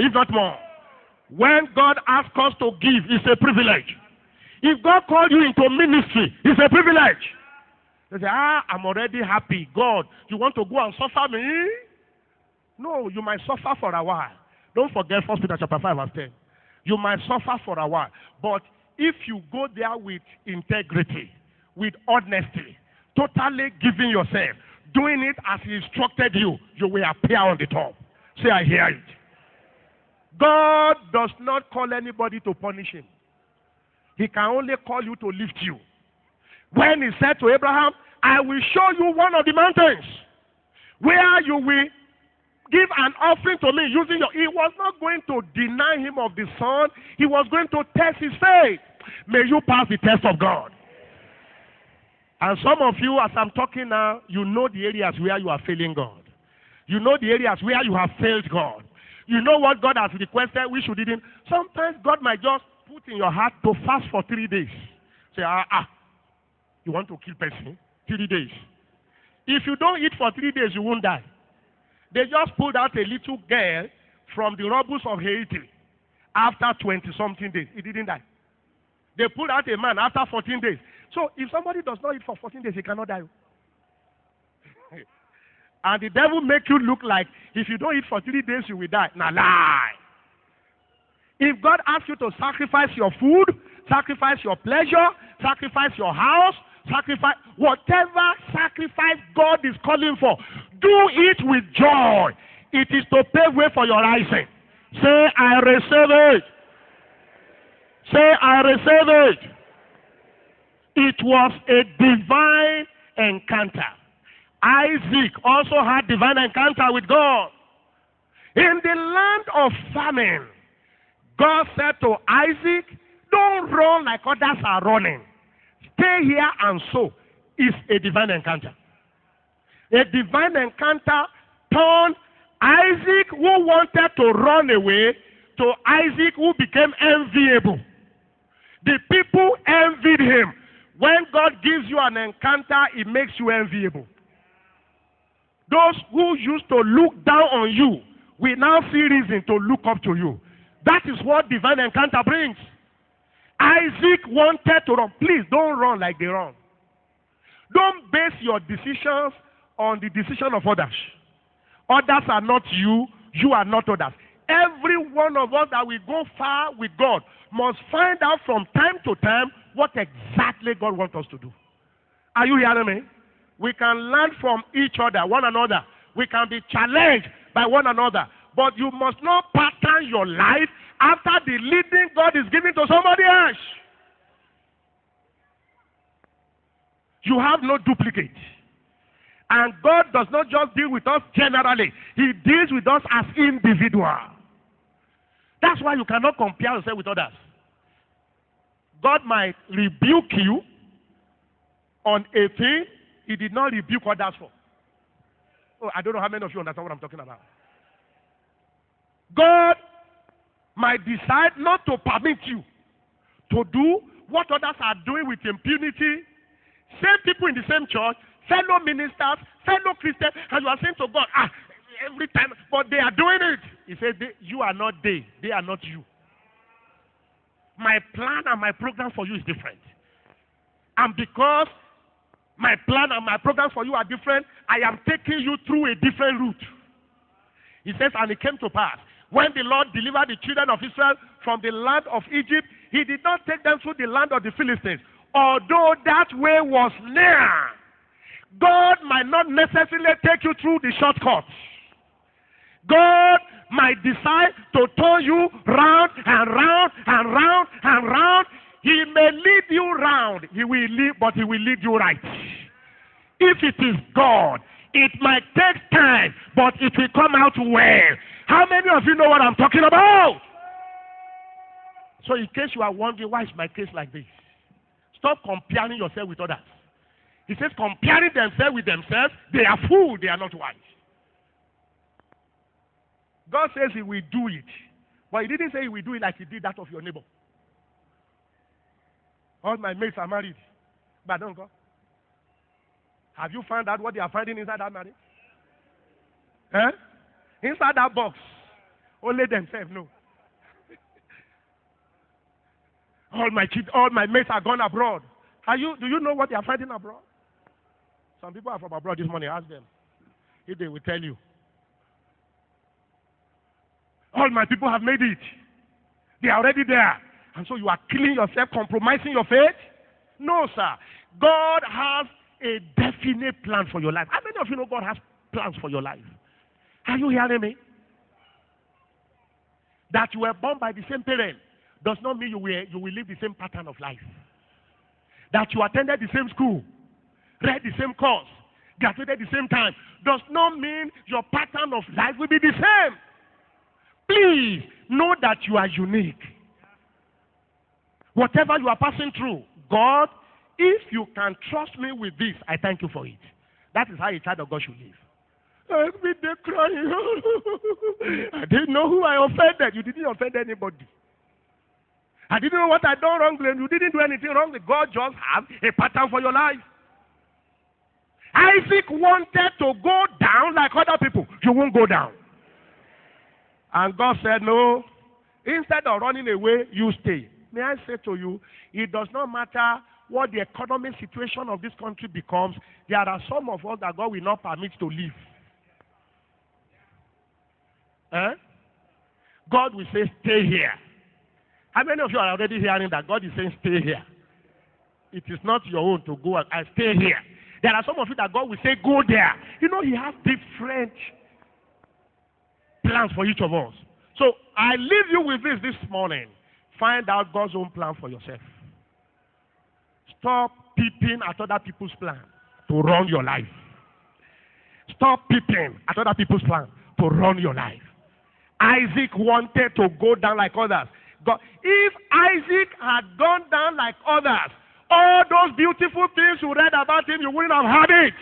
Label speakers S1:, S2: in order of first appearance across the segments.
S1: if not more. When God asks us to give, it's a privilege. If God called you into ministry, it's a privilege. They say, I'm already happy. God, you want to go and suffer me? No, you might suffer for a while. Don't forget 1 Peter chapter 5 verse 10. You might suffer for a while. But if you go there with integrity, with honesty, totally giving yourself, doing it as He instructed you, you will appear on the top. Say, I hear it. God does not call anybody to punish him. He can only call you to lift you. When He said to Abraham, I will show you one of the mountains where you will give an offering to me using your... He was not going to deny him of the son. He was going to test his faith. May you pass the test of God. And some of you, as I'm talking now, you know the areas where you are failing God. You know the areas where you have failed God. You know what God has requested we should do. Sometimes God might just put in your heart to fast for 3 days. Say, you want to kill person? 3 days. If you don't eat for 3 days, you won't die. They just pulled out a little girl from the rubbles of Haiti after 20-something days. He didn't die. They pulled out a man after 14 days. So if somebody does not eat for 14 days, he cannot die. And the devil make you look like if you don't eat for 3 days, you will die. Now lie. If God asks you to sacrifice your food, sacrifice your pleasure, sacrifice your house, sacrifice whatever sacrifice God is calling for, do it with joy. It is to pave way for your rising. Say, I receive it. Say, I receive it. It was a divine encounter. Isaac also had divine encounter with God. In the land of famine, God said to Isaac, don't run like others are running. Stay here and sow. Is a divine encounter. A divine encounter turned Isaac, who wanted to run away, to Isaac, who became enviable. The people envied him. When God gives you an encounter, it makes you enviable. Those who used to look down on you will now see reason to look up to you. That is what divine encounter brings. Isaac wanted to run. Please don't run like they run. Don't base your decisions on the decision of others. Others are not you. You are not others. Every one of us that will go far with God must find out from time to time what exactly God wants us to do. Are you hearing me? We can learn from each other, one another. We can be challenged by one another. But you must not pattern your life after the leading God is giving to somebody else. You have no duplicate. And God does not just deal with us generally. He deals with us as individuals. That's why you cannot compare yourself with others. God might rebuke you on a thing He did not rebuke others for. Oh, I don't know how many of you understand what I'm talking about. God might decide not to permit you to do what others are doing with impunity. Same people in the same church, fellow ministers, fellow Christians, and you are saying to God, every time, but they are doing it. He said, you are not they are not you. My plan and my program for you is different. And because my plan and my program for you are different, I am taking you through a different route. He says, and it came to pass, when the Lord delivered the children of Israel from the land of Egypt, He did not take them through the land of the Philistines. Although that way was near, God might not necessarily take you through the shortcuts. God might decide to turn you round and round and round and round. He may lead you round, but He will lead you right. If it is God, it might take time, but it will come out well. How many of you know what I'm talking about? So in case you are wondering, why is my case like this? Stop comparing yourself with others. He says comparing themselves with themselves, they are fools, they are not wise. God says He will do it. But He didn't say He will do it like He did that of your neighbor. All my mates are married, but don't go. Have you found out what they are finding inside that marriage? Inside that box. Only themselves know. All my mates are gone abroad. Do you know what they are fighting abroad? Some people are from abroad this morning. Ask them if they will tell you. All my people have made it. They are already there. And so you are killing yourself, compromising your faith? No, sir. God has a definite plan for your life. How many of you know God has plans for your life? Are you hearing me? That you were born by the same parent does not mean you will live the same pattern of life. That you attended the same school, read the same course, graduated the same time, does not mean your pattern of life will be the same. Please know that you are unique. Whatever you are passing through, God, if you can trust me with this, I thank you for it. That is how a child of God should live. Every day crying. I didn't know who I offended. You didn't offend anybody. I didn't know what I done wrongly. You didn't do anything wrongly. God just has a pattern for your life. Isaac wanted to go down like other people. You won't go down. And God said, no. Instead of running away, you stay. May I say to you, it does not matter what the economic situation of this country becomes. There are some of us that God will not permit to live. God will say, stay here. How many of you are already hearing that God is saying, stay here? It is not your own to go and stay here. There are some of you that God will say, go there. You know, He has different plans for each of us. So I leave you with this morning. Find out God's own plan for yourself. Stop peeping at other people's plan to run your life. Stop peeping at other people's plan to run your life. Isaac wanted to go down like others. God, if Isaac had gone down like others, all those beautiful things you read about him, you wouldn't have had it.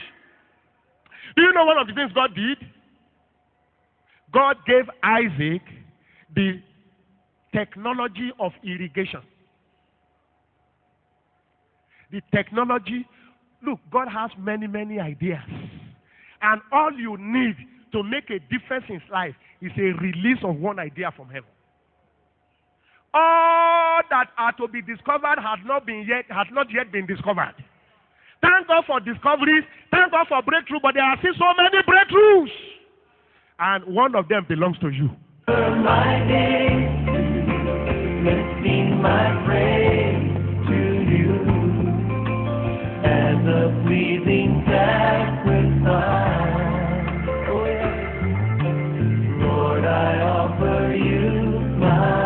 S1: Do you know one of the things God did? God gave Isaac the technology of irrigation. The technology, look, God has many, many ideas. And all you need to make a difference in life is a release of one idea from heaven. All that are to be discovered has not yet been discovered. Thank God for discoveries. Thank God for breakthrough. But there are still so many breakthroughs. And one of them belongs to you.
S2: My days, lifting my praise to you as a pleasing sacrifice. Oh, yeah. Lord, I offer you my